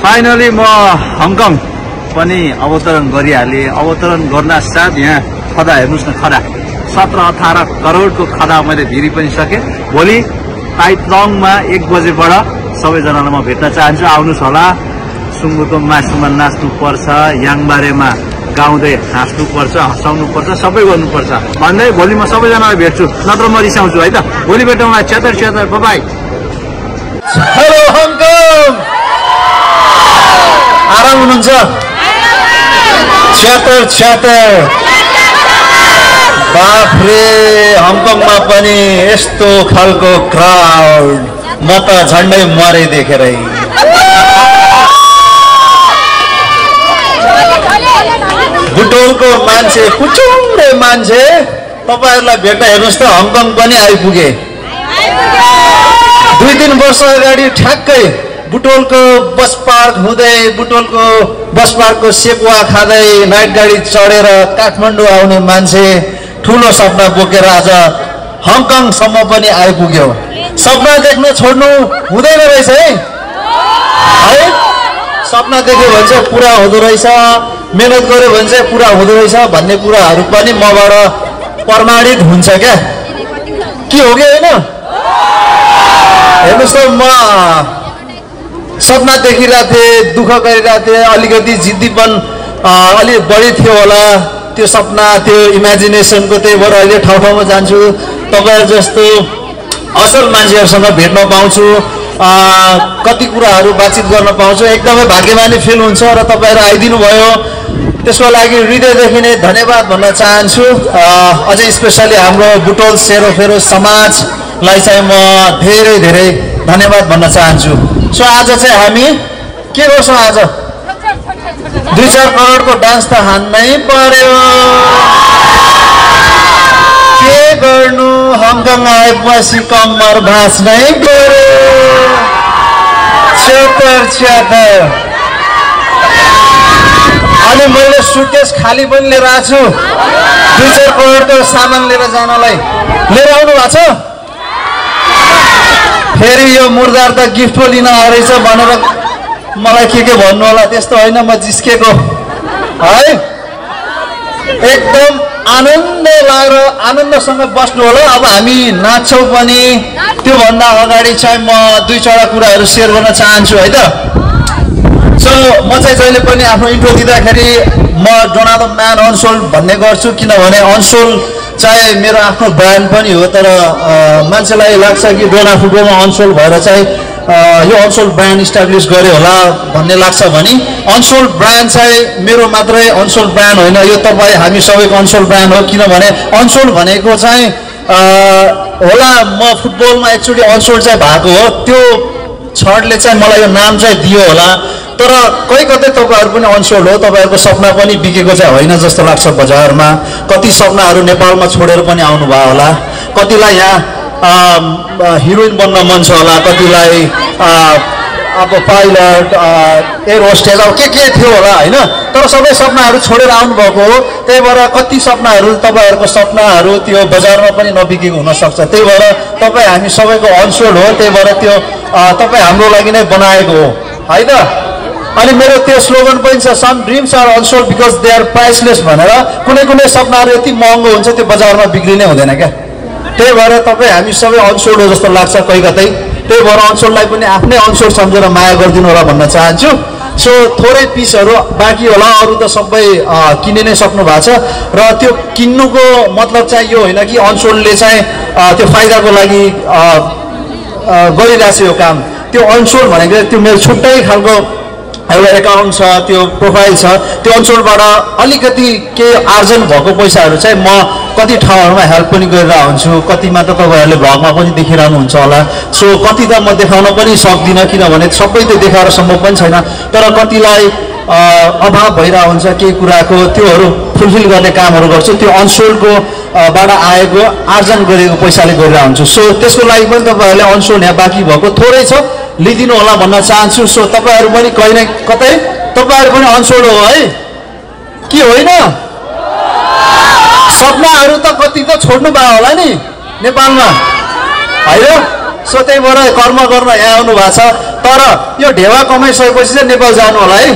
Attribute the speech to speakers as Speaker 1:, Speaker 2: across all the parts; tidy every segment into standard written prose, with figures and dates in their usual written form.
Speaker 1: Finally म Hong Kong पनि अवतरण गरिहालेँ। अवतरण गर्न साथ यहाँ खदा हेर्नुस् न, खदा 17-18 करोडको खदा मैले भिरी पनि सकेँ। भोलि ताइतलङमा 1 बजेबाट सबैजनालाई म भेट्न चाहन्छु। आउनुहोस् होला। सुँगुरको मासुमा नाच्नु पर्छ, याङबारेमा गाउँदै हाँस्नु पर्छ, हँसाउनु पर्छ, सबै गर्नुपर्छ भन्दै भोलि म सबैजनालाई भेट्छु, नत्र म रिसाउँछु है त। भोलि भेटौँला। च्यातर बाइ।
Speaker 2: हेलो हङकङ, आराम हुनुहुन्छ? च्यातर बाफ्रे, हङकङमा पनि यस्तो खालको क्राउड म त झन्डै मरे देखेरै। बुटोलको मान्छे, कुचुङ्गे मान्छे, तपाईहरुलाई भेट्न हेर्नुस् त हङकङ पनि आइपुगे। 2-3 वर्ष अगाडि ठ्याक्कै बुटोलको बस पार्क हुँदै, बुटोलको बस पार्कको सेकुवा खाँदै नाइट गाडी चढेर काठमाडौँ आउने मान्छे ठुलो सपना बोकेर आज हङकङसम्म पनि आइपुग्यो। सपना देख्न छोड्नु हुँदैन रहेछ है। सपना देख्यो भने चाहिँ पुरा हुँदो रहेछ, मेहनत गर्यो भने चाहिँ पुरा हुँदो रहेछ भन्ने कुराहरू पनि मबाट प्रमाणित हुन्छ क्या। के हो कि होइन? हेर्नुहोस् त, म सपना देखिरहेको थिएँ, दुःख गरिरहेको थिएँ, अलिकति जिद्दीपन अलि बढी थियो होला त्यो सपना, त्यो इमेजिनेसनको। त्यही भएर अहिले ठाउँ जान्छु, तपाईँहरू जस्तो असल मान्छेहरूसँग भेट्न पाउँछु, कति कुराहरू बातचित गर्न पाउँछु। एकदमै भाग्यमानी फिल हुन्छ र तपाईँहरू आइदिनु भयो, त्यसको लागि हृदयदेखि नै धन्यवाद भन्न चाहन्छु। अझै स्पेसली हाम्रो बुटोल सेरोफेरो समाजलाई चाहिँ म धेरै धन्यवाद भन्न चाहन्छु। सो आज चाहिँ हामी के गर्छौँ? आज 2-4 करोडको डान्स त हान्नै पर्यो। के गर्नु, हङकङ आएपछि कम्मर भाँच्नै पर्यो। च्यातर। अनि मैले सुटकेस खाली पनि लिएर आएको छु 2-4 करोडको सामान लिएर जानलाई। लिएर आउनु भएको छ? फेरि यो मुर्दार त गिफ्ट पो लिन आएछ भनेर मलाई के भन्नु होला। त्यस्तो होइन, म जिस्केको है। एकदम आनन्द लागेर आनन्दसँग बस्नु होला। अब हामी नाच्छौँ पनि, त्योभन्दा अगाडि चाहिँ म 2-4 कुराहरू सेयर गर्न चाहन्छु है त। सो म चाहिँ जहिले पनि आफ्नो इन्ट्रो दिँदाखेरि म डोनाल्ड म्यान अनसोल्ड भन्ने गर्छु, किनभने अनसोल्ड चाहिँ मेरो आफ्नो ब्रान्ड पनि हो। तर मान्छेलाई लाग्छ कि डोना फुटबलमा अनसोल्ड भएर चाहिँ यो अनसोल्ड ब्रान्ड इस्टाब्लिस गर्यो होला भन्ने लाग्छ भने अनसोल्ड ब्रान्ड चाहिँ मेरो मात्रै अनसोल्ड ब्रान्ड होइन, यो तपाईँ हामी सबैको अनसोल्ड ब्रान्ड हो। किनभने अनसोल्ड भनेको चाहिँ होला म फुटबलमा एकचोटि अनसोल्ड चाहिँ भएको हो, त्यो छडले चाहिँ मलाई यो नाम चाहिँ दियो होला। तर कतै तपाईँहरू पनि अनसोल्ड हो, तपाईँहरूको सपना पनि बिकेको चाहिँ होइन जस्तो लाग्छ बजारमा। कति सपनाहरू नेपालमा छोडेर पनि आउनुभयो होला, कतिलाई यहाँ हिरोइन बन्न मन छ होला, कतिलाई अब पाइलट, एयर होस्टेस, अब के थियो होला होइन। तर सबै सपनाहरू छोडेर आउनुभएको हो। त्यही भएर कति सपनाहरू, तपाईँहरूको सपनाहरू त्यो बजारमा पनि नबिकेको हुनसक्छ। त्यही भएर तपाईँ हामी सबैको अनसोल्ड हो। त्यही भएर त्यो तपाईँ हाम्रो लागि नै बनाएको हो है त। अनि मेरो त्यो स्लोगन पनि छ, some dreams are unsold because they are priceless भनेर। कुनै सपनाहरू यति महँगो हुन्छ त्यो बजारमा बिक्रिनै हुँदैन क्या। त्यही भएर तपाईँ हामी सबै अनसोल्ड हो जस्तो लाग्छ कतै। त्यही भएर अनसोल्डलाई पनि आफ्नै अनसोल्ड सम्झेर माया गरिदिनु होला भन्न चाहन्छु। सो थोरै पिसहरू बाँकी होला, अरू त सबै किनि नै सक्नु भएको छ। र त्यो किन्नुको मतलब चाहिँ यो होइन कि अनसोल्डले चाहिँ त्यो फाइदाको लागि गरिरहेछ यो काम। त्यो अनसोल्ड भनेको त्यो मेरो छुट्टै खालको एउटा एकाउन्ट छ, त्यो प्रोफाइल छ। त्यो अनसोल्डबाट अलिकति केही आर्जन भएको पैसाहरू चाहिँ म कति ठाउँहरूमा हेल्प पनि गरिरहेको हुन्छु, कतिमा त तपाईँहरूले भ्लगमा पनि देखिरहनुहुन्छ होला। सो कति त म देखाउन पनि सक्दिनँ, किनभने सबै त देखाएर सम्भव पनि छैन। तर कतिलाई अभाव भइरहेको हुन्छ केही कुराको, त्योहरू फुलफिल गर्ने कामहरू गर्छु। त्यो अनसोल्डको बाट आएको आर्जन गरेको पैसाले गरिरहेको हुन्छु। सो त्यसको लागि पनि तपाईँहरूले अनसोल्ड यहाँ बाँकी भएको थोरै छ, लिदिनु होला भन्न चाहन्छु। सो तपाईँहरू पनि कहीँ न कतै तपाईँहरू पनि अनसोल्ड हो है कि होइन? सपनाहरू त कति त छोड्नु भयो होला नि नेपालमा होइन? सो त्यही भएर कर्म गर्न यहाँ आउनु भएको छ। तर यो ढेवा कमाइसकेपछि चाहिँ नेपाल जानु होला है।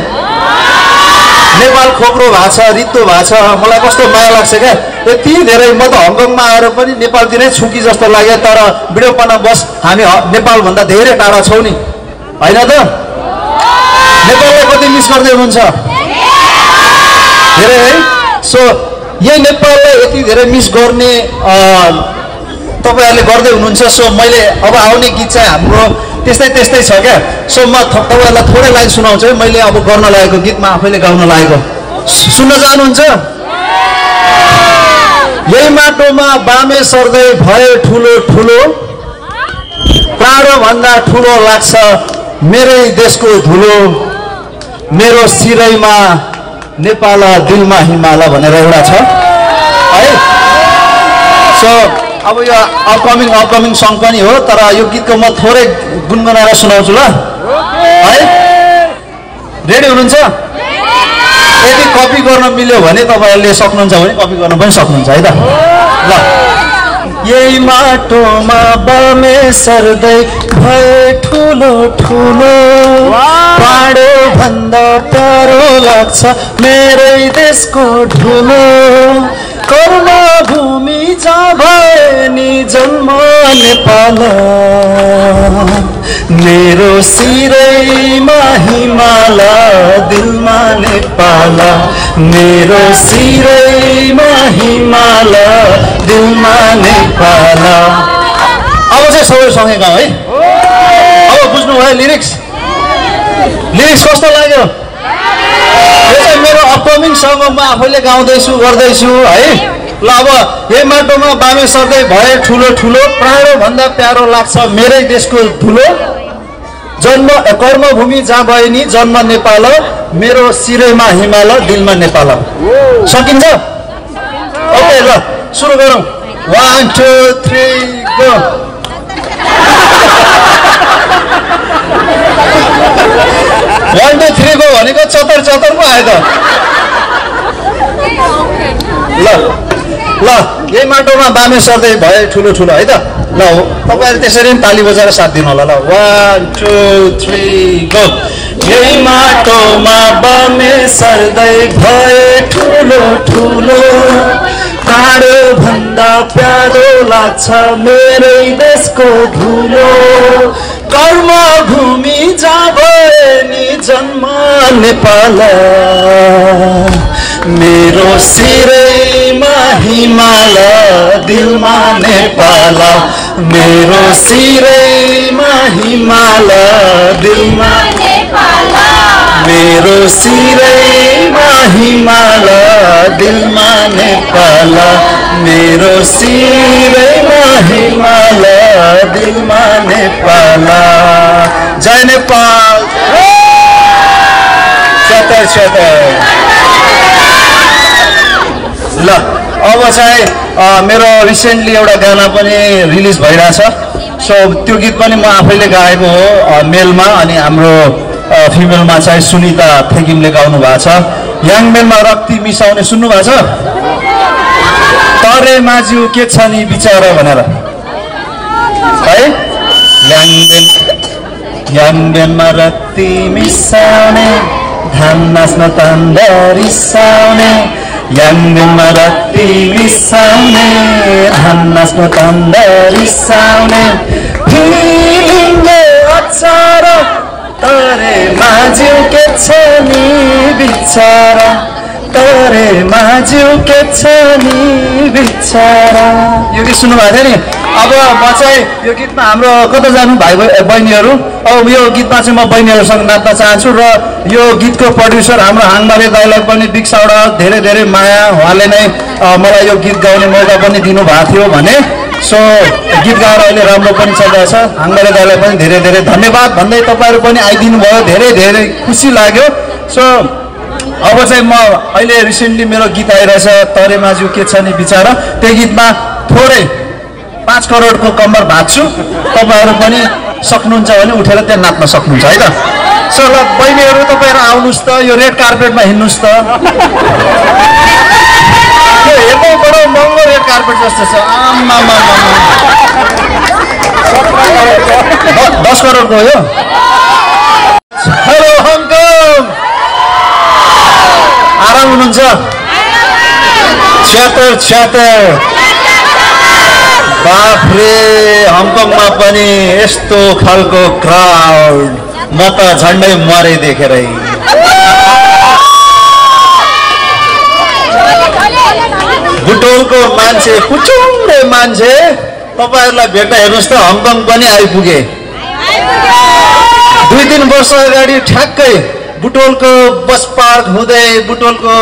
Speaker 2: नेपाल खोक्रो भएको छ, रित्तो भएको छ, मलाई कस्तो माया लाग्छ क्या। यति धेरै म त हङकङमा आएर पनि नेपालतिरै छुकी जस्तो लाग्यो। तर बिडोपना बस हामी नेपालभन्दा धेरै टाढा छौँ नि, होइन त? नेपाललाई कति मिस गर्दै हुनुहुन्छ? धेरै है। सो यही नेपाललाई यति धेरै मिस गर्ने तपाईँहरूले गर्दै हुनुहुन्छ। सो मैले अब आउने गीत चाहिँ हाम्रो त्यस्तै छ क्या। सो म तपाईँहरूलाई थोरै लाइन सुनाउँछु है। मैले अब गर्न लागेको गीत म आफैले गाउन लागेको, सुन्न चाहनुहुन्छ? यही माटोमा बामे सर्दै भए ठुलो ठुलो, प्राणभन्दा ठुलो लाग्छ मेरै देशको धुलो, मेरो सिरैमा नेपाल दिलमा हिमाल भनेर एउटा छ है। सो अब यो अपकमिङ सङ पनि हो, तर यो गीतको म थोरै गुनगुनाएर सुनाउँछु ल है। रेडी हुनुहुन्छ? यदि कपी गर्न मिल्यो भने तपाईँहरूले सक्नुहुन्छ भने कपी गर्न पनि सक्नुहुन्छ है त। ल यही माटोमा बामे सर्दै भए ठुलो ठुलो, पाडो भन्दा प्यारो लाग्छ मेरै देशको धुलो, कर्मभूमि जहाँ भए नि जन्म नेपाल, मेरो सिरैमा हिमाल दिलमा नेपाल, मेरो सिरैमा हिमाल दिलमा नेपाल। अब चाहिँ सबै सँगै गाउँ है। अब बुझ्नुभयो लिरिक्स कस्तो लाग्यो? यो चाहिँ मेरो अपकमिङ सङ म आफैले गाउँदैछु गर्दैछु है। ल अब यही माटोमा बामे सर्दै भए ठुलो ठुलो, प्राणभन्दा प्यारो लाग्छ मेरै देशको धुलो, जन्म कर्मभूमि जहाँ भए नि जन्म नेपाल, मेरो सिरैमा हिमाल दिलमा नेपाल। सकिन्छ? ओके ल सुरु गरौँ। 1 2 3 गो। 1 2 3 गो भनेको चतर पो आयो त। ल यही माटोमा बामे सर्दै भए ठुलो ठुलो है त। ल तपाईँहरू त्यसरी पनि ताली बजाएर साथ दिनु होला। ल 1 2 3 गो। यही माटोमा बामे सर्दै भए ठुलो ठुलो, प्राणो भन्दा प्यारो लाग्छ मेरै देशको धुलो, कर्मभूमि जहाँ भए नि जन्म नेपाल, मेरो सिरैमा हिमाल दिलमा नेपाल, मेरो सिरैमा हिमाल दिलमा नेपाल, मेरो सिरैमा हिमाल दिलमा नेपाल, मेरो सिरैमा हिमाल दिलमा नेपाल। जय नेपाल। ल अब चाहिँ मेरो रिसेन्टली एउटा गाना पनि रिलिज भइरहेछ। सो त्यो गीत पनि म आफैले गाएको हो मेलमा, अनि हाम्रो फिमेलमा चाहिँ सुनिता थेगिमले गाउनु भएको छ। याङमेनमा रक्ती मिसाउने सुन्नु भएको छ? तरे माझ्यु के छ नि बिचारा भनेर है। याङमेनमा रक्ती मिसाउने, धान नाच्न तान्द रिसाउने, याङमेनमा रक्ती मिसाउने, धान नाच्न तान्द रिसाउने, फिलिङले अचार तरे माझ्यु के छ नि बिचारा, तरे माझ्यु के छ नि बिचारा। यो गीत सुन्नुभएको थियो नि। अब म चाहिँ यो गीतमा हाम्रो कता जानु भाइ बहिनीहरू, अब यो गीतमा चाहिँ म बहिनीहरूसँग नाच्न चाहन्छु। र यो गीतको प्रड्युसर हाम्रो हाङमारे दाइलाई पनि बिग साउट आउट, धेरै धेरै माया। उहाँले नै मलाई यो गीत गाउने मौका पनि दिनुभएको थियो भने। सो गीत गाएर अहिले राम्रो पनि चलिरहेछ। हाङमारे दाइलाई पनि धेरै धेरै धन्यवाद भन्दै तपाईँहरू पनि आइदिनु भयो, धेरै धेरै खुसी लाग्यो। सो अब चाहिँ म अहिले रिसेन्टली मेरो गीत आइरहेछ तरे माझ्यु के छ नि बिचारा, त्यो गीतमा थोरै 5 करोडको कम्मर भाग्छु। तपाईँहरू पनि सक्नुहुन्छ भने उठेर त्यहाँ नाच्न सक्नुहुन्छ है त। सो ल बहिनीहरू तपाईँहरू आउनुहोस् त, यो रेड कार्पेटमा हिँड्नुहोस् त। यो हेर्नु बडो महँगो रेड कार्पेट जस्तो छ। आम्मा। सो 10 करोडको हो यो। हेलो हङकङ, आराम हुनुहुन्छ? 76 बाफ्रे, हङकङमा पनि यस्तो खालको क्राउड, म त झन्डै मरे देखेरै। बुटोलको मान्छे, पुचुङ्गे मान्छे, तपाईहरुलाई भेट्न हेर्नुस् त, हङकङ पनि आइपुगे। 2-3 वर्ष अगाडि ठ्याक्कै बुटोलको बस पार्क हुँदै, बुटोलको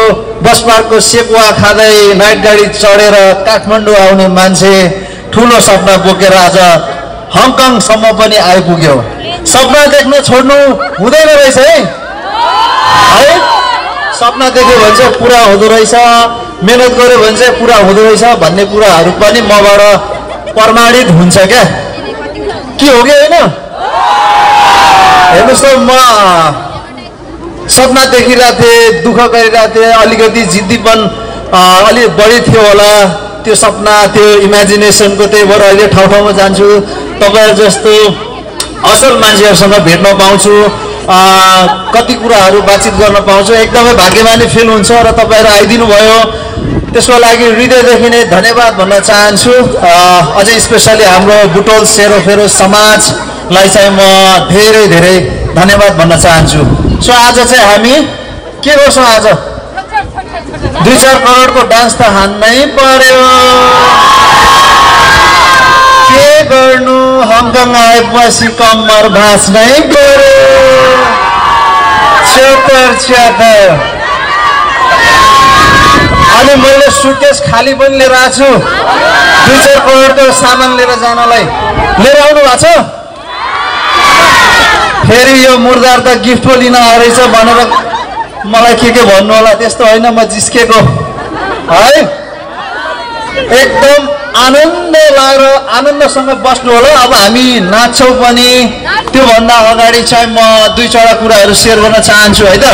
Speaker 2: बस पार्कको सेकुवा खाँदै नाइट गाडी चढेर काठमाडौँ आउने मान्छे ठुलो सपना बोकेर आज हङकङसम्म पनि आइपुग्यो। सपना देख्न छोड्नु हुँदैन रहेछ है, सपना देख्यो भने चाहिँ पुरा हुँदो रहेछ, मेहनत गर्यो भने चाहिँ पुरा हुँदो रहेछ भन्ने कुराहरू पनि मबाट प्रमाणित हुन्छ क्या। के हो कि होइन? हेर्नुहोस् त, म सपना देखिरहेको थिएँ, दुःख गरिरहेको थिएँ, अलिकति जिद्दीपन अलिक बढी थियो होला त्यो सपना, त्यो इमेजिनेसनको। त्यही भएर अहिले ठाउँ ठाउँमा जान्छु, तपाईँहरू जस्तो असल मान्छेहरूसँग भेट्न पाउँछु, कति कुराहरू बातचित गर्न पाउँछु, एकदमै भाग्यमानी फिल हुन्छ। र तपाईँहरू आइदिनु भयो, त्यसको लागि हृदयदेखि नै धन्यवाद भन्न चाहन्छु। अझै स्पेसली हाम्रो बुटोल सेरोफेरो समाजलाई चाहिँ म धेरै धेरै धन्यवाद भन्न चाहन्छु। सो आज चाहिँ हामी के गर्छौँ? आज 2-4 करोडको डान्स त हान्नै पर्यो। के गर्नु, हङकङ आएपछि कम्मर भाँच्नै पर्यो। 76 अनि मैले सुटकेस खाली पनि लिएर आएको छु 2-4 करोडको सामान लिएर जानलाई। लिएर आउनु भएको छ? फेरि यो मुर्दार त गिफ्ट पो लिन आएछ भनेर मलाई के भन्नु होला, त्यस्तो होइन, म जिस्केको है। एकदम आनन्द लाएर आनन्दसँग बस्नु होला। अब हामी नाच्छौँ पनि, त्योभन्दा अगाडि चाहिँ म 2-4 कुराहरू सेयर गर्न चाहन्छु है त।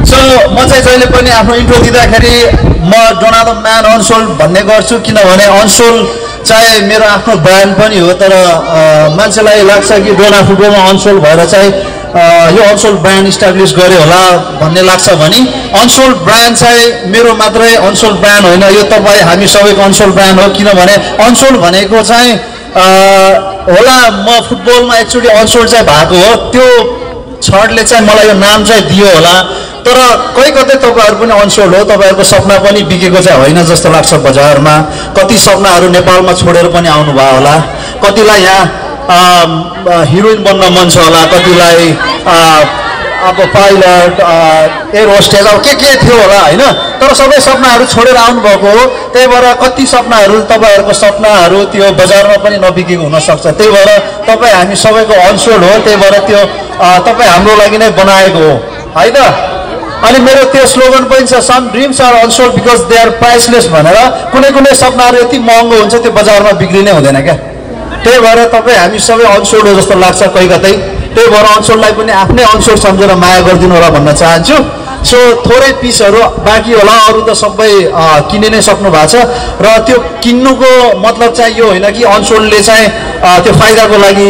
Speaker 2: सो म चाहिँ जहिले पनि आफ्नो इन्ट्रो दिँदाखेरि म डोना द म्यान अनसोल्ड भन्ने गर्छु, किनभने अनसोल्ड चाहिँ मेरो आफ्नो ब्रान्ड पनि हो। तर मान्छेलाई लाग्छ कि डोना फुटबलमा अनसोल्ड भएर चाहिँ यो अनसोल्ड ब्रान्ड इस्टाब्लिस गरे होला भन्ने लाग्छ भने अनसोल्ड ब्रान्ड चाहिँ मेरो मात्रै अनसोल्ड ब्रान्ड होइन, यो तपाईँ हामी सबैको अनसोल्ड ब्रान्ड हो। किनभने अनसोल्ड भनेको चाहिँ होला म फुटबलमा एकचोटि अनसोल्ड चाहिँ भएको हो, त्यो छडले चाहिँ मलाई यो नाम चाहिँ दियो होला। तर कहीँ कतै तपाईँहरू पनि अनसोल्ड हो, तपाईँहरूको सपना पनि बिकेको चाहिँ होइन जस्तो लाग्छ बजारमा। कति सपनाहरू नेपालमा छोडेर पनि आउनुभयो होला, कतिलाई यहाँ हिरोइन बन्न मन छ होला, कतिलाई अब पाइलट, एयर होस्टेस, अब के थियो होला होइन। तर सबै सपनाहरू छोडेर आउनुभएको हो, त्यही भएर कति सपनाहरू तपाईँहरूको सपनाहरू त्यो बजारमा पनि नबिकेको हुनसक्छ। त्यही भएर तपाईँ हामी सबैको अनसोल्ड हो, त्यही भएर त्यो तपाईँ हाम्रो लागि नै बनाएको हो है त। अनि मेरो त्यो स्लोगन पनि छ, some dreams are unsold because they are priceless भनेर। कुनै सपनाहरू यति महँगो हुन्छ त्यो बजारमा बिक्रिनै हुँदैन क्या। त्यही भएर तपाईँ हामी सबै अनसोल्ड हो जस्तो लाग्छ कहीँ कतै। त्यही भएर अनसोल्डलाई पनि आफ्नै अनसोल्ड सम्झेर माया गरिदिनु होला भन्न चाहन्छु। सो थोरै पिसहरू बाँकी होला, अरू त सबै किने नै सक्नु भएको छ। र त्यो किन्नुको मतलब चाहिँ यो होइन कि अनसोल्डले चाहिँ त्यो फाइदाको लागि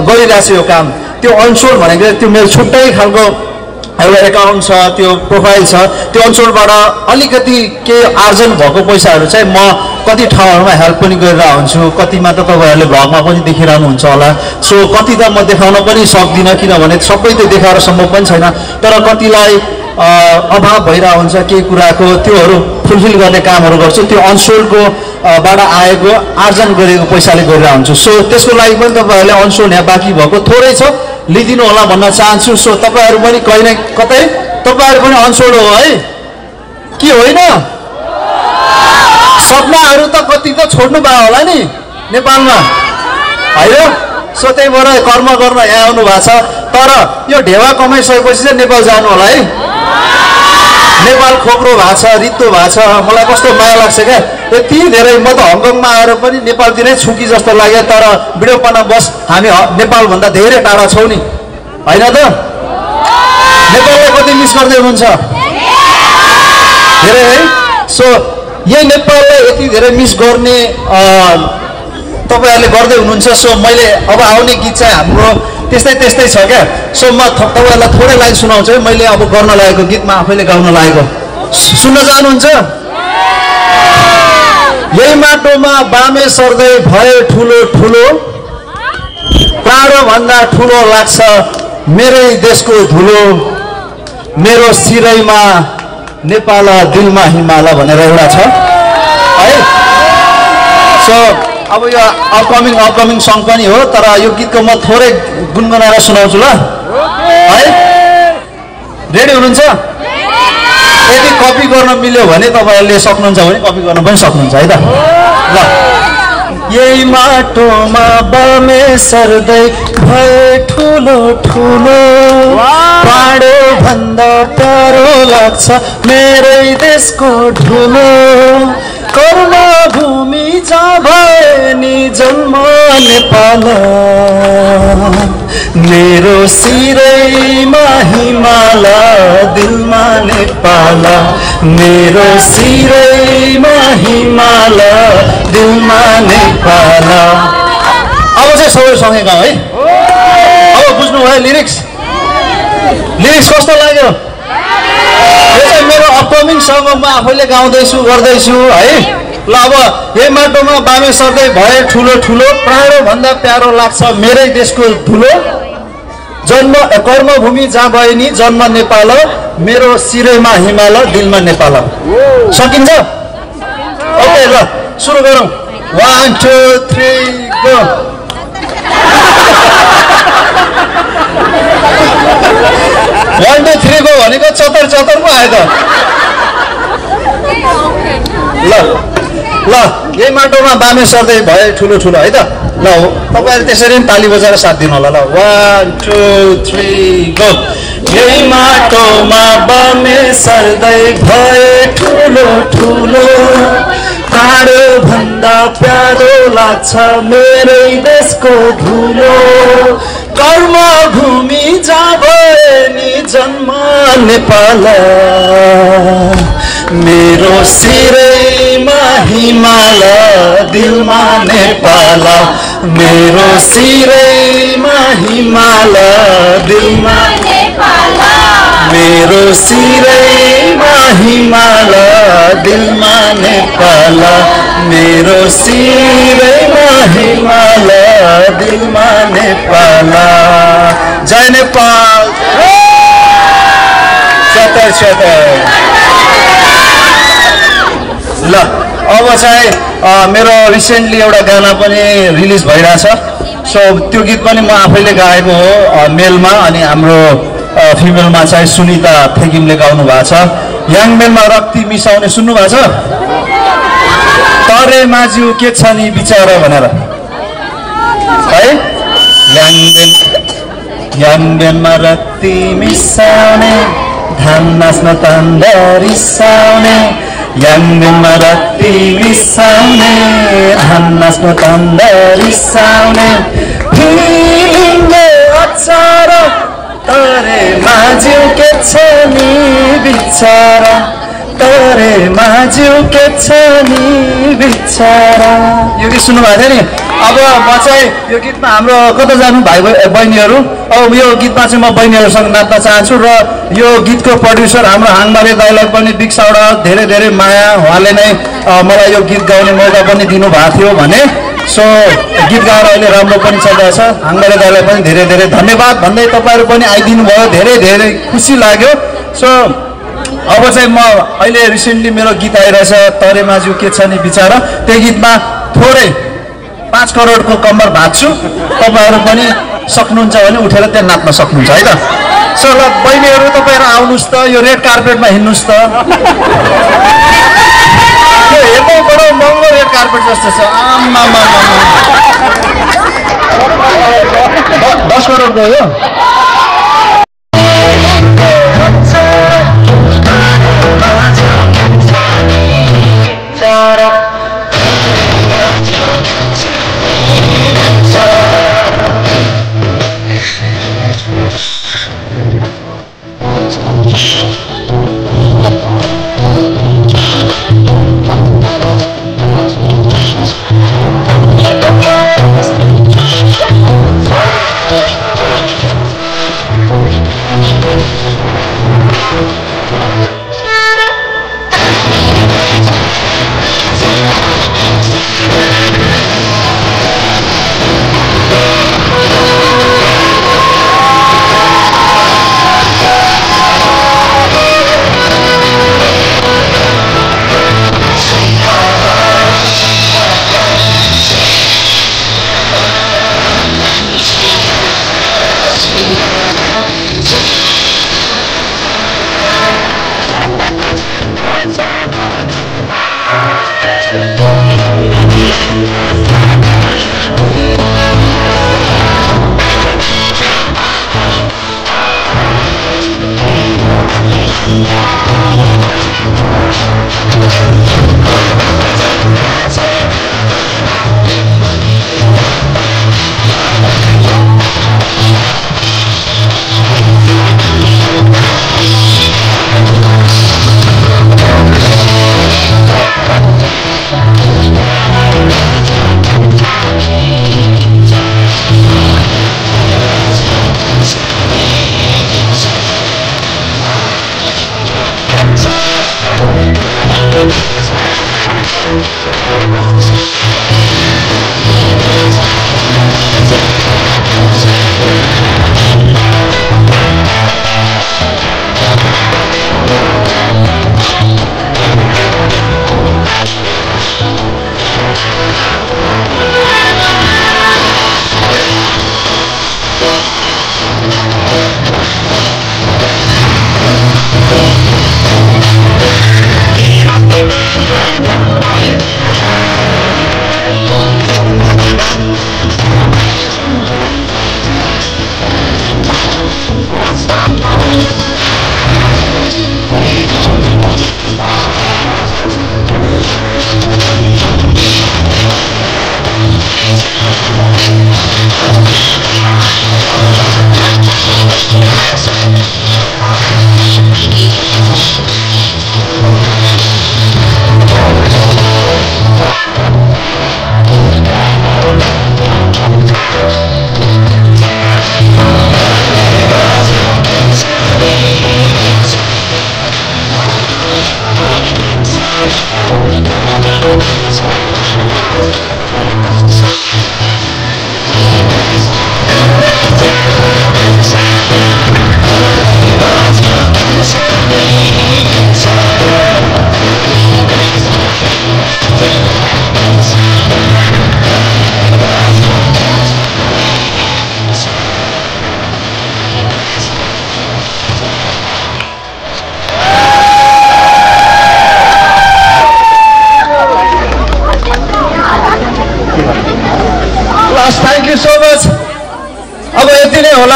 Speaker 2: गरिरहेछ यो काम। त्यो अनसोल्ड भनेको त्यो मेरो छुट्टै खालको एउटा एकाउन्ट छ, त्यो प्रोफाइल छ। त्यो अनसोल्डबाट अलिकति केही आर्जन भएको पैसाहरू चाहिँ म कति ठाउँहरूमा हेल्प पनि गरिरहेको हुन्छु, कतिमा त तपाईँहरूले भ्लगमा पनि देखिरहनुहुन्छ होला। सो कति त म देखाउन पनि सक्दिनँ, किनभने सबै त देखाएर सम्भव पनि छैन। तर कतिलाई अभाव भइरहेको हुन्छ केही कुराको, त्योहरू फुलफिल गर्ने कामहरू गर्छु। त्यो अनसोल्डको बाट आएको आर्जन गरेको पैसाले गरिरहेको हुन्छु। सो त्यसको लागि पनि तपाईँहरूले अनसोल्ड यहाँ बाँकी भएको थोरै छ, लिदिनु होला भन्न चाहन्छु। सो तपाईँहरू पनि कहीँ न कतै तपाईँहरू पनि अनसोल्ड हो है, के होइन? सपनाहरू त कति त छोड्नु भयो होला नि नेपालमा होइन। सो त्यही भएर कर्म गर्न यहाँ आउनु भएको छ। तर यो ढेवा कमाइसकेपछि चाहिँ नेपाल जानु होला है। नेपाल खोक्रो भएको छ, रित्तो भएको छ, मलाई कस्तो माया लाग्छ क्या। यति धेरै म त हङकङमा आएर पनि नेपालतिरै छुकी जस्तो लाग्यो। तर बिडोपना बस हामी नेपालभन्दा धेरै टाढा छौँ नि होइन त। नेपाललाई कति मिस गर्दै हुनुहुन्छ? धेरै है। सो यही नेपाललाई यति धेरै मिस गर्ने तपाईँहरूले गर्दै हुनुहुन्छ। सो मैले अब आउने गीत चाहिँ हाम्रो त्यस्तै छ क्या। सो म तपाईँहरूलाई थोरै लाइन सुनाउँछु है। मैले अब गर्न लागेको गीतमा आफैले गाउन लागेको सुन्न चाहनुहुन्छ? यही माटोमा बामे सर्दै भए ठुलो ठुलो, प्राणभन्दा ठुलो लाग्छ मेरै देशको धुलो, मेरो सिरैमा नेपाल दिलमा हिमाल भनेर एउटा छ है। सो अब यो अपकमिङ सङ पनि हो, तर यो गीतको म थोरै गुनगुनाएर सुनाउँछु ल है। रेडी हुनुहुन्छ? यदि कपी गर्न मिल्यो भने तपाईँहरूले सक्नुहुन्छ भने कपी गर्न पनि सक्नुहुन्छ है त ल। यही माटोमा बामे सर्दै भए ठुलो ठुलो, प्राणो भन्दा प्यारो लाग्छ मेरै देशको धुलो, कर्मभूमि जहाँ भए नि जन्म नेपाल, मेरो सिरैमा हिमाल दिलमा नेपाल, मेरो सिरैमा हिमाल दिलमा नेपाल। अब चाहिँ सबैसँगै गाउँ है। अब बुझ्नुभयो लिरिक्स कस्तो लाग्यो? यो चाहिँ मेरो अपकमिङ सङ म आफैले गाउँदैछु गर्दैछु है। ल अब यही माटोमा बामे सर्दै भए ठुलो ठुलो, प्राणो भन्दा प्यारो लाग्छ मेरै देशको धुलो, जन्म कर्मभूमि जहाँ गए नि जन्म नेपाल, मेरो सिरैमा हिमाल दिलमा नेपाल। सकिन्छ? ओके ल सुरु गरौँ। 1 2 3 go. One two three go भनेको चतर पो आयो त। ल यही माटोमा बामे सर्दै भए ठुलो ठुलो है त। ल तपाईँहरू त्यसरी पनि ताली बजाएर साथ दिनु होला। ल 1 2 3 गो। यही माटोमा बामे सर्दै भए ठुलो ठुलो, प्राणो भन्दा प्यारो लाग्छ मेरै देशको धुलो, कर्मभूमि जहाँ भए नि जन्म नेपाल, मेरो सिरैमा हिमाल दिलमा नेपाल, मेरो सिरैमा हिमाल दिलमा नेपाल, मेरो सिरैमा हिमाल दिलमा नेपाल, मेरो सिरैमा हिमाल दिलमा नेपाल। जय नेपाल। ल अब चाहिँ मेरो रिसेन्टली एउटा गाना पनि रिलिज भइरहेछ। सो त्यो गीत पनि म आफैले गाएको हो मेलमा, अनि हाम्रो फिमेलमा चाहिँ सुनिता थेगिमले गाउनु भएको छ। याङमेलमा रक्ती मिसाउने सुन्नु भएको छ? तरे माझ्यु के छ नि बिचारा भनेर है। याङमेलमा रक्ती मिसाउने, धान नाच्न तान्दा रिसाउने, याङमेलमा रक्ती मिसाउने, धान नाच्न तान्दा रिसाउने, फिलिङले अचार तरे माझ्यु के छ नि बिचारा, तरे माझ्यु के छ नि बिचारा। यो गीत सुन्नुभएको थियो नि। अब म चाहिँ यो गीतमा हाम्रो कता जानु भाइ बहिनीहरू, अब यो गीतमा चाहिँ म बहिनीहरूसँग नाच्न चाहन्छु। र यो गीतको प्रड्युसर हाम्रो हाङमारे दाइलाई पनि बिग साउट आउट, धेरै धेरै माया। उहाँले नै मलाई यो गीत गाउने मौका पनि दिनुभएको थियो भने। सो गीत गाएर अहिले राम्रो पनि चलिरहेछ। हाङमारे दाइलाई पनि धेरै धेरै धन्यवाद भन्दै तपाईँहरू पनि आइदिनु भयो, धेरै धेरै खुसी लाग्यो। सो अब चाहिँ म अहिले रिसेन्टली मेरो गीत आइरहेछ तरे माझ्यु के छ नि बिचारा। त्यो गीतमा थोरै 5 करोडको कम्मर भाँच्छु। तपाईँहरू पनि सक्नुहुन्छ भने उठेर त्यहाँ नाच्न सक्नुहुन्छ है त। सो ल बहिनीहरू तपाईँहरू आउनुहोस् त, यो रेड कार्पेटमा हिँड्नुहोस् त। यो हेर्नु बडो महँगो रेड कार्पेट जस्तो छ। आमा 10 करोडको हो यो।
Speaker 3: Yeah.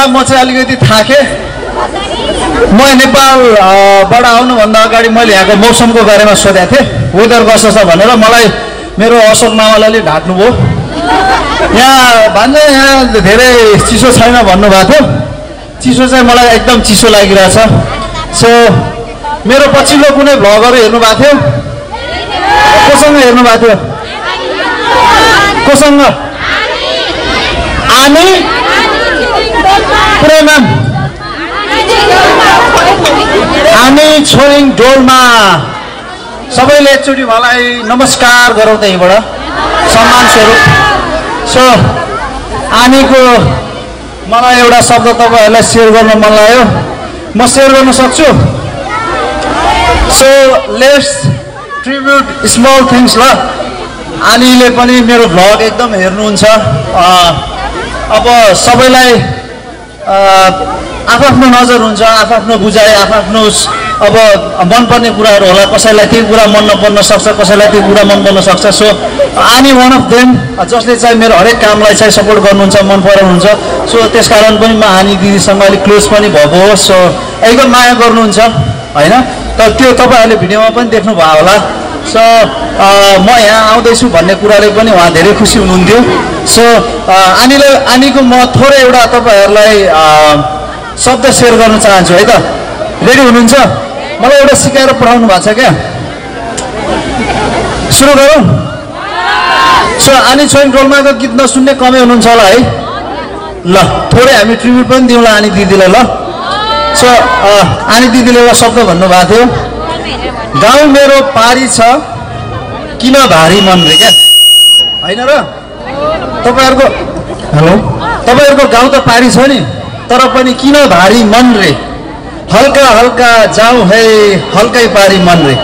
Speaker 2: म चाहिँ अलिकति थाकेँ। म नेपालबाट आउनुभन्दा अगाडि मैले यहाँको मौसमको बारेमा सोधेको थिएँ, वेदर कस्तो छ भनेर। मलाई मेरो अशोक मामाले ढाक्नुभयो, यहाँ भन्छ यहाँ धेरै चिसो छैन भन्नुभएको थियो। चिसो चाहिँ मलाई एकदम चिसो लागिरहेछ। सो मेरो पछिल्लो कुनै भ्लगहरू हेर्नु भएको थियो? कोसँग हेर्नु भएको थियो? कोसँग? आनी पुरै नाम आनी छोइङ डोलमा। सबैले एकचोटि मलाई नमस्कार गरौँ त्यहीँबाट सम्मान स्वरूप। सो आनीको मलाई एउटा शब्द तपाईँहरूलाई सेयर गर्न मन लाग्यो, म सेयर गर्न सक्छु? So let's tribute small things ल। आनीले पनि मेरो भ्लग एकदम हेर्नुहुन्छ। अब सबैलाई आफ्नो नजर हुन्छ, आफ्नो बुझाइ, आफ्नो अब मनपर्ने कुराहरू होला। कसैलाई त्यो कुरा मन नपर्न सक्छ, कसैलाई त्यो कुरा मन पर्न सक्छ। So any one of them, जसले चाहिँ मेरो हरेक कामलाई चाहिँ सपोर्ट गर्नुहुन्छ, मन पराउनुहुन्छ। सो त्यसकारण पनि म आनी दिदीसँग अलिक क्लोज पनि भएको हो। सो एकदम माया गर्नुहुन्छ होइन? तर त्यो तपाईँहरूले भिडियोमा पनि देख्नुभयो होला। सो म यहाँ आउँदैछु भन्ने कुराले पनि उहाँ धेरै खुसी हुनुहुन्थ्यो। सो आनीको म थोरै एउटा तपाईँहरूलाई शब्द सेयर गर्न चाहन्छु है त। रेडी हुनुहुन्छ? मलाई एउटा सिकाएर पठाउनु भएको छ क्या, सुरु गरौँ। सो आनी छोइङ डोल्माको गीत नसुन्ने कमै हुनुहुन्छ होला है। ल थोरै हामी ट्रिब्युट पनि दिउँला आनी दिदीलाई ल। सो आनी दिदीले एउटा शब्द भन्नुभएको थियो, गाउँ मेरो पारी छ किन भारी मन रे क्या, होइन र? तपाईँहरूको हेलो, तपाईँहरूको गाउँ त पारी छ नि, तर पनि किन भारी मन रे, हल्का हल्का जाउँ है हल्कै पारी मन रे,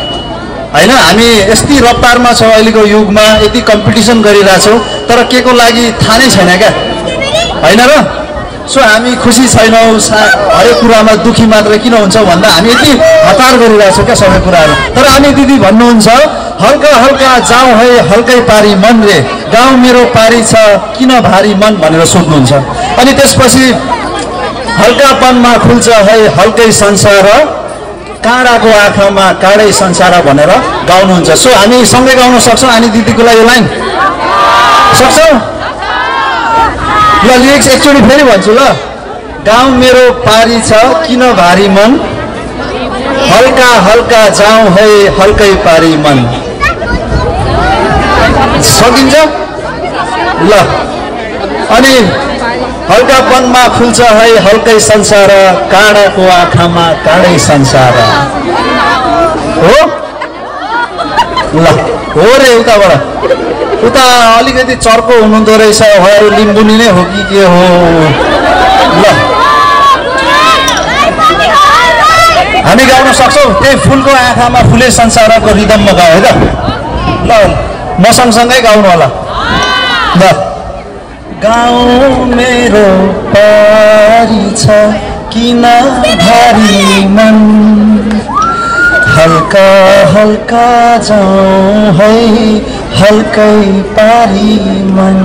Speaker 2: होइन? हामी यस्तै रफ्तारमा छौँ अहिलेको युगमा, यति कम्पिटिसन गरिरहेछौँ, तर के को लागि थाहा नै छैन क्या, होइन र? सो हामी खुसी छैनौँ, हरेक कुरामा दुखी मात्र किन हुन्छौँ भन्दा हामी यति हतार गरिरहेछौँ क्या सबै कुराहरू। तर आनी दिदी भन्नुहुन्छ हल्का हल्का जाउँ है हल्कै पारी मन रे, गाउँ मेरो पारी छ किन भारी मन भनेर सोध्नुहुन्छ। अनि त्यसपछि हल्कापनमा खुल्छ है हल्कै संसार, काँडाको आँखामा काँडै संसार भनेर गाउनुहुन्छ। सो हामी सँगै गाउन सक्छौँ आनी दिदीको लागि यो लाइन? सक्छौँ? ल लिरिक्स एकचोटि फेरि भन्छु ल। गाउँ मेरो पारी छ किन भारी मन, हल्का हल्का जाउँ है हल्कै पारी मन। सकिन्छ ल? अनि हल्कापनमा खुल्छ है हल्कै संसार, काँडाको आँखामा काँडै संसार। हो ल हो रे, उता अलिकति चर्को हुनुहुँदो रहेछ, लिम्बुनी नै हो कि के हो? ल हामी गाउन सक्छौँ त्यही फुलको आँखामा फुलै संसारको रिदममा गाउँ है त। ल म सँगसँगै गाउनु होला ल। गाउँ मेरो पारी छ किन भारी मन, हल्का हल्का जाउँ है हल्कै पारी मन।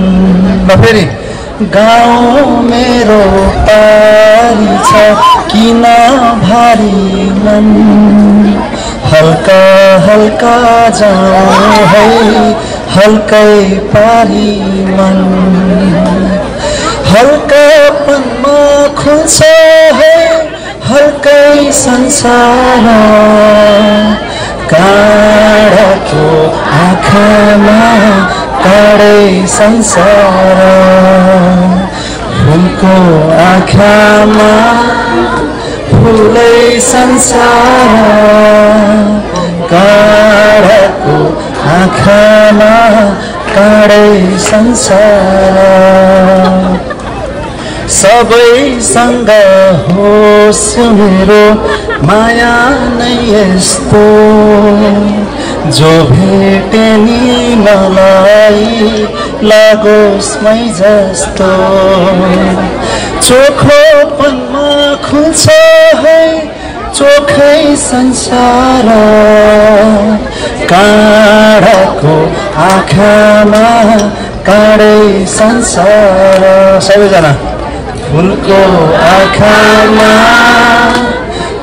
Speaker 2: ल फेरि गाउँ मेरो पारी छ किन भारी मन, हल्का हल्का जाउँ है हल्कै पारी मन। हल्कापनमा खुल्छ है हल्कै संसार, काँडाको आँखामा काँडै संसार, फुलको आँखामा फुलै संसार, काँडाको आँखामा काँडै संसार। सबैसँग होस् मेरो माया नै यस्तो, जो भेटे नि मलाई लागोस् मै जस्तो, चोखोपनमा खुल्छ है चोखै संसार, काँडाको आँखामा काँडै संसार। सबैजना फुलको आँखामा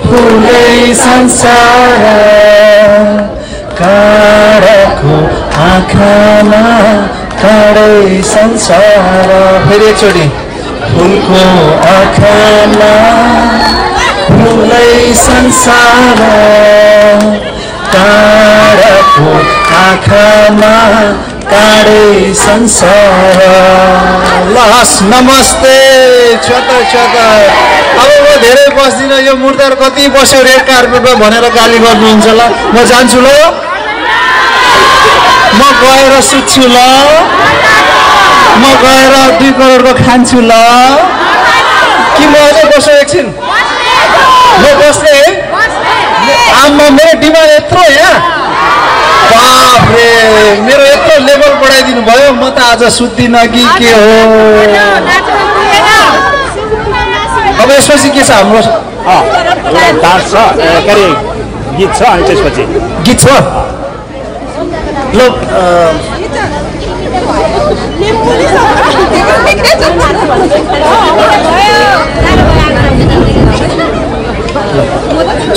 Speaker 2: फुलै संसार काँडाको आँखामा काँडै संसार फेरि एकचोटि फुलको आँखामा फुलै संसार काँडाको आँखामा काँडै संसार ल हस् नमस्ते छ्यातर अब म धेरै बस्दिनँ यो मुर्दार कति बस्यो रेड कार्पेटमा भनेर गाली गर्नुहुन्छ ल म जान्छु ल म गएर सुत्छु ल म गएर 2 करोडको खान्छु ल कि म अझै बस्छु एकछिन म बस्ने है आम्मा मेरो डिमान्ड यत्रो यहाँ बाफ्रे मेरो यत्रो लेभल बढाइदिनु भयो म त आज सुत्दिनँ कि के हो अब यसपछि के छ हाम्रो
Speaker 3: डान्स छ के अरे गीत छ अनि त्यसपछि
Speaker 2: गीत छ ल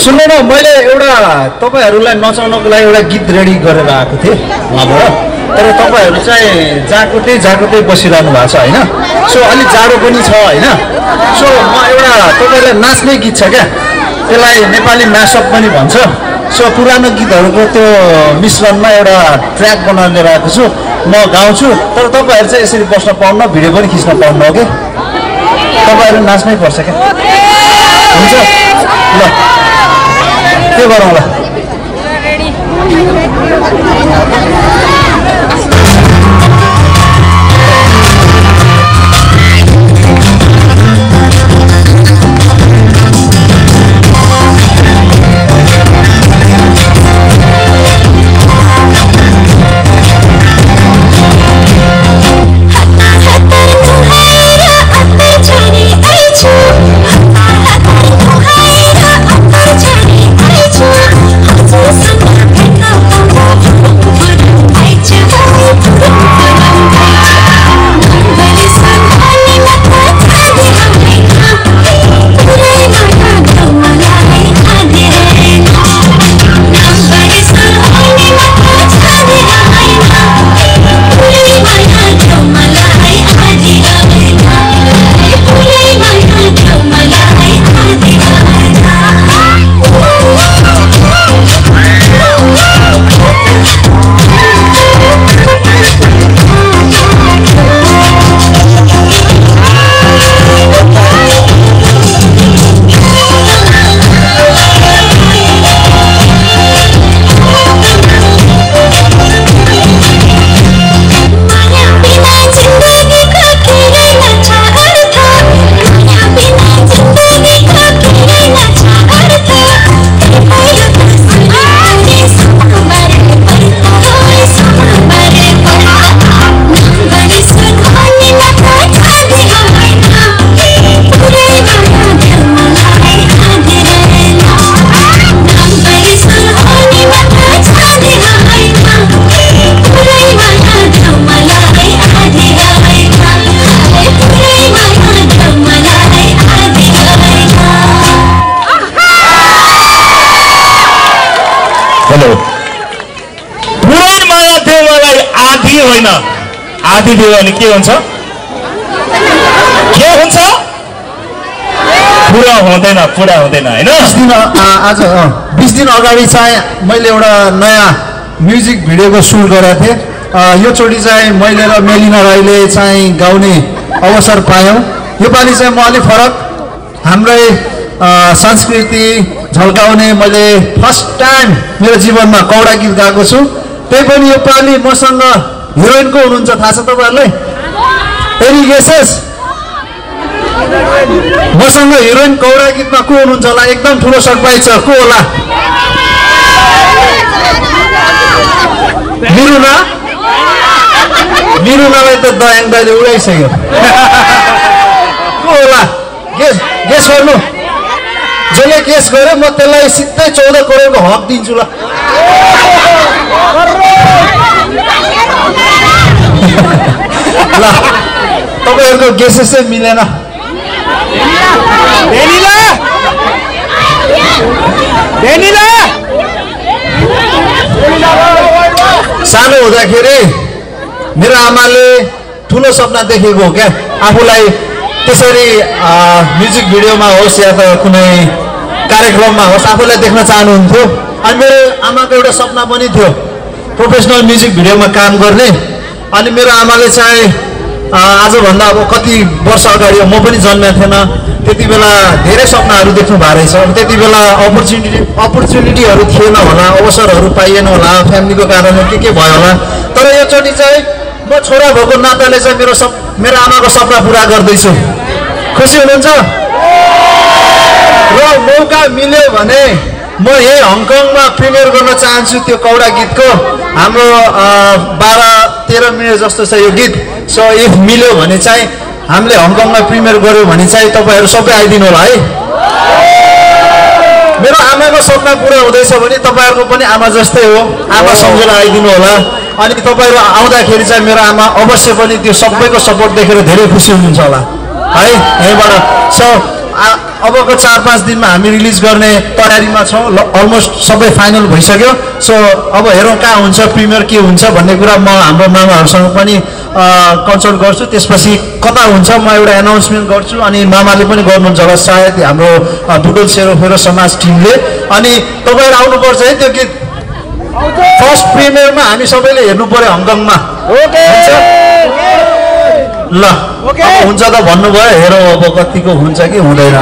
Speaker 2: सुन्नु न मैले एउटा तपाईहरूलाई नचाउनको लागि एउटा गीत रेडी गरेर आएको थिएँ उहाँबाट तर तपाईँहरू चाहिँ जाकोटै बसिरहनु भएको छ होइन सो अलिक जाडो पनि छ होइन सो म एउटा तपाईँलाई नाच्ने गीत छ क्या त्यसलाई नेपाली म्यासअप पनि भन्छ सो पुरानो गीतहरूको त्यो मिश्रणमा एउटा ट्र्याक बनाएर लिएर आएको छु म गाउँछु तर तपाईँहरू चाहिँ यसरी बस्न पाउन्न भिडियो पनि खिच्न पाउन्न हो कि तपाईँहरू नाच्नै पर्छ क्या हुन्छ ल के गरौँ ल आधी दियो भने के हुन्छ पुरा हुँदैन हैन 20 दिन अगाडि चाहिँ मैले एउटा नयाँ म्युजिक भिडियोको सुट गरेको थिएँ यो चोटि चाहिँ मैले र मेलिना राईले चाहिँ गाउने अवसर पायौँ योपालि चाहिँ म अलि फरक हाम्रै संस्कृति झल्काउने मैले फर्स्ट टाइम मेरो जीवनमा कौडा गीत गाएको छु त्यही पनि योपालि मसँग हिरोइनको हुनुहुन्छ थाहा छ तपाईहरुलाई एनी गेसेस मसँग हिरोइन कौडा गीतमा को हुनुहुन्छ होला एकदम ठुलो सरप्राइज छ को होला मिरुनालाई त दयाङ दाइले उडाइसक्यो को होला गेस गर्नु जसले गेस गर्यो म त्यसलाई सिधै 14 करोडको हक दिन्छु ल ल तपाईहरुको गेसेस चाहिँ मिलेन सानो हुँदाखेरि मेरो आमाले ठुलो सपना देखेको हो क्या आफूलाई त्यसरी म्युजिक भिडियोमा होस् या त कुनै कार्यक्रममा होस् आफूलाई देख्न चाहनुहुन्थ्यो। अनि मेरो आमाको एउटा सपना पनि थियो प्रोफेसनल म्युजिक भिडियोमा काम गर्ने। अनि मेरो आमाले चाहिँ आजभन्दा अब कति वर्ष अगाडि म पनि जन्मेको थिएन त्यति बेला धेरै सपनाहरू देख्नु भएको रहेछ। त्यति बेला अपर्च्युनिटीहरू थिएन होला, अवसरहरू पाइएन होला, फ्यामिलीको कारणले के भयो होला। तर योचोटि चाहिँ म छोरा भएको नाताले चाहिँ मेरो आमाको सपना पुरा गर्दैछु। खुसी हुनुहुन्छ? र मौका मिल्यो भने म यही हङकङमा प्रिमियर गर्न चाहन्छु त्यो कौडा गीतको। हाम्रो 12-13 मिनट जस्तो छ यो गीत। सो इफ मिल्यो भने चाहिँ हामीले हङकङमा प्रिमियर गर्यो भने चाहिँ तपाईँहरू सबै आइदिनु होला है। मेरो आमाको सपना पुरा हुँदैछ भने तपाईँहरूको पनि आमा जस्तै हो, आमा सम्झेर आइदिनु होला। अनि तपाईँहरू आउँदाखेरि चाहिँ मेरो आमा अवश्य पनि त्यो सबैको सपोर्ट देखेर धेरै खुसी हुनुहुन्छ होला है यहीँबाट। सो अबको 4-5 दिनमा हामी रिलिज गर्ने तयारीमा छौँ। अलमोस्ट सबै फाइनल भइसक्यो। सो अब हेरौँ कहाँ हुन्छ प्रिमियर के हुन्छ भन्ने कुरा म हाम्रो मामाहरूसँग पनि कन्सल्ट गर्छु। त्यसपछि कता हुन्छ म एउटा एनाउन्समेन्ट गर्छु अनि मामाले पनि गर्नुहुन्छ होला सायद हाम्रो बुटोल सेरोफेरो समाज टिमले। अनि तपाईँहरू आउनुपर्छ है त्यो गीत फर्स्ट प्रिमियरमा हामी सबैले हेर्नु पर्यो हङकङमा। ल हुन्छ त भन्नुभयो, हेरौँ अब कतिको हुन्छ कि हुँदैन।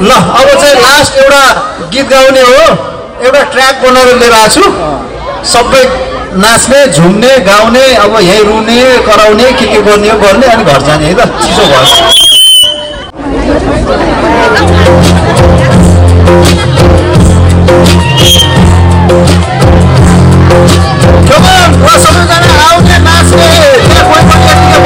Speaker 2: ल अब चाहिँ लास्ट एउटा गीत गाउने हो, एउटा ट्र्याक बनाएर लिएर आएको छु। सबै नाच्ने झुम्ने गाउने अब यहीँ रुने कराउने के गर्ने हो गर्ने अनि घर जाने है त चिसो भयो। सबैजना आउने नाच्ने कोही पनि यतिकै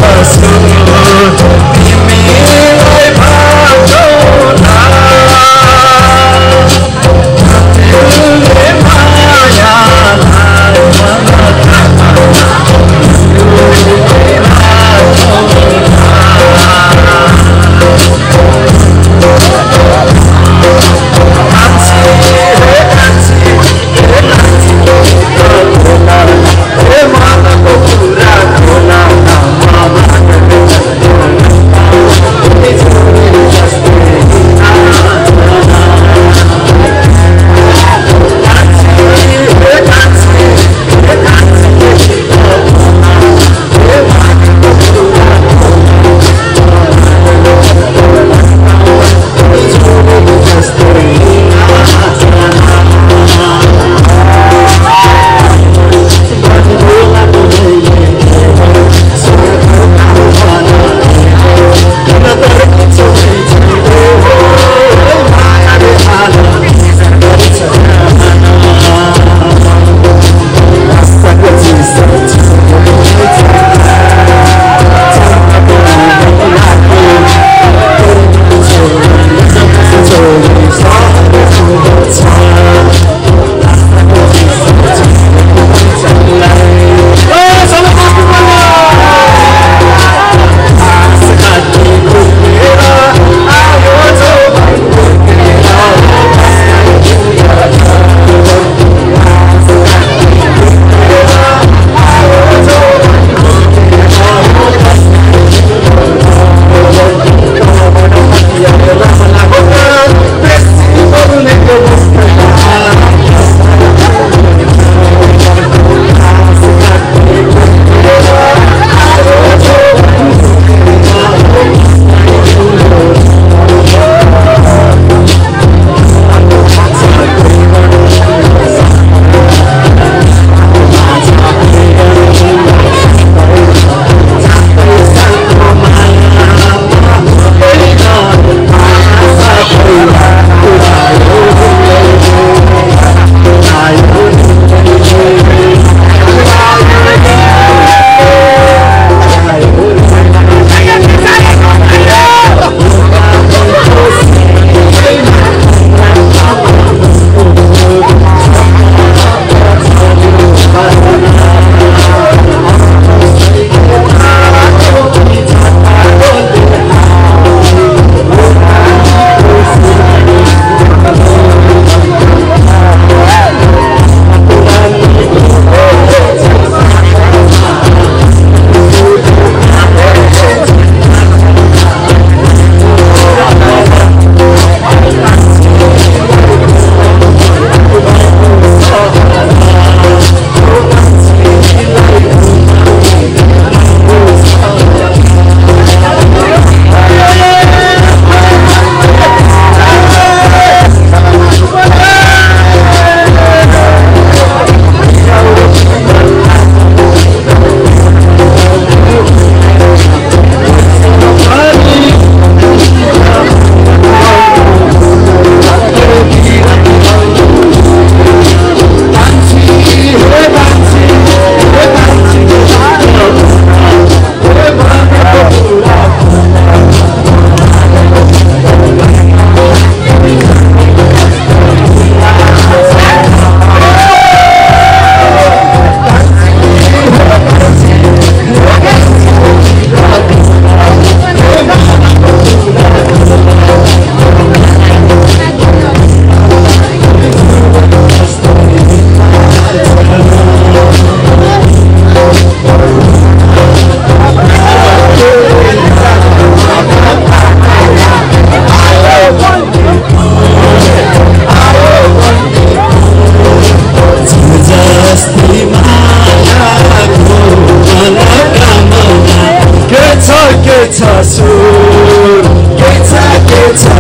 Speaker 2: बस्नु तिमीलाई भाग्यो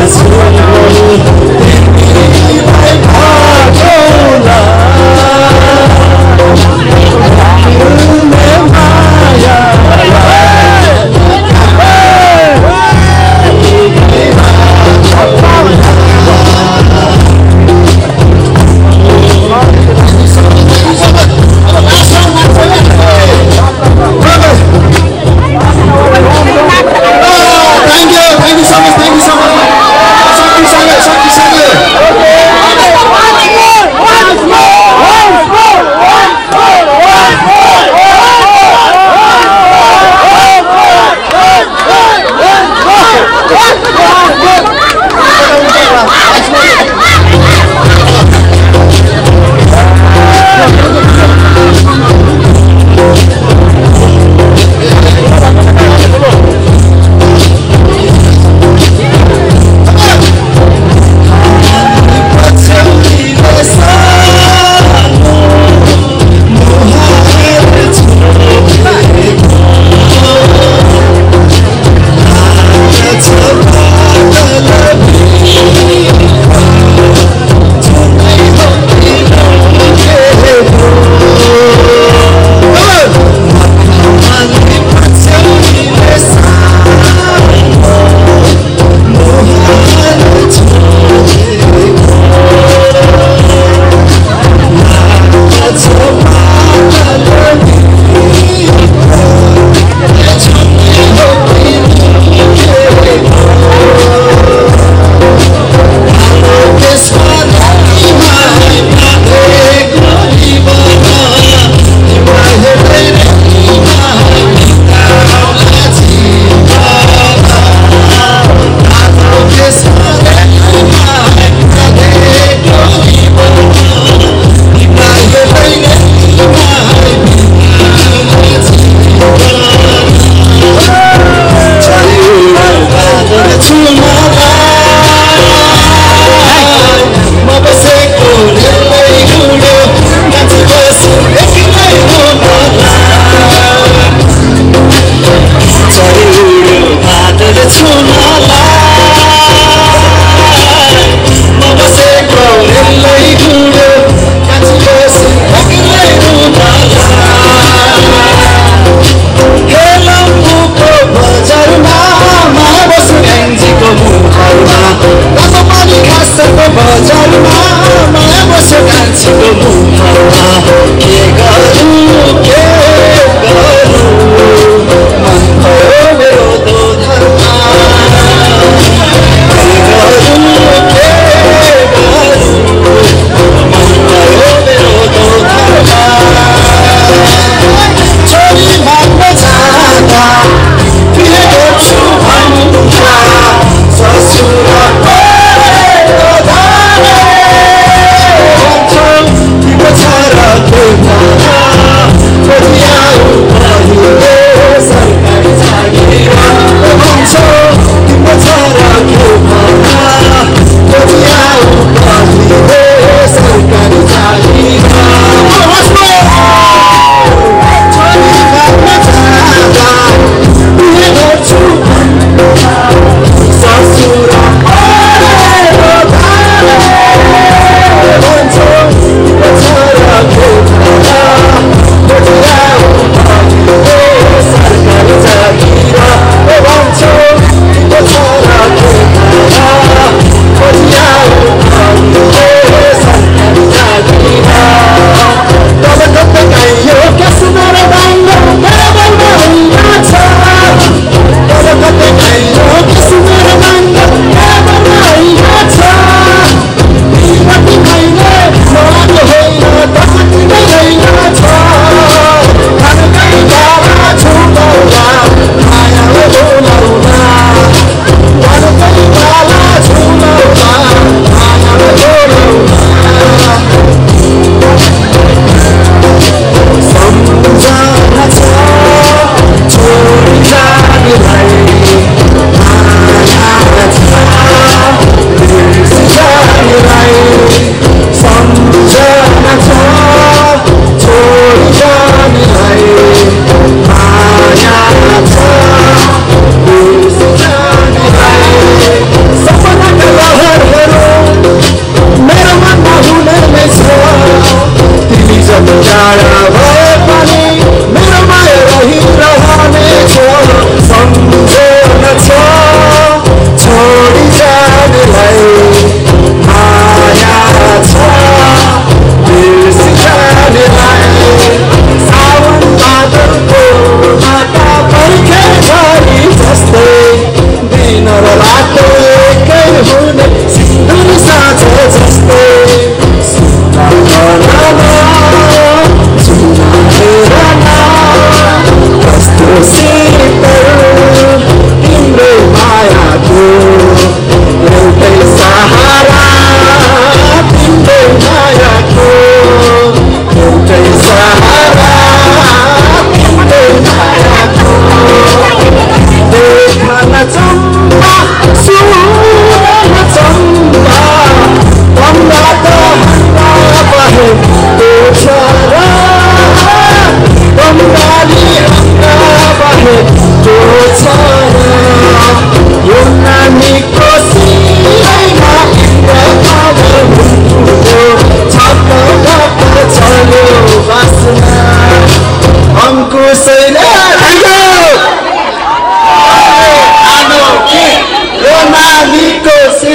Speaker 2: Thank you so much.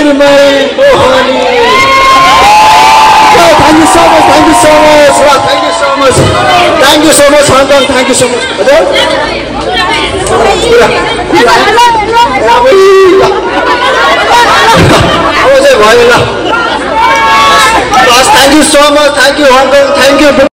Speaker 2: शिरमै मोहनी Thank you so much. Thank you so much. Thank you so much. Thank you so much, Hong Kong. Thank you so much. Thank you so much. Thank you, Hong Kong. Thank you.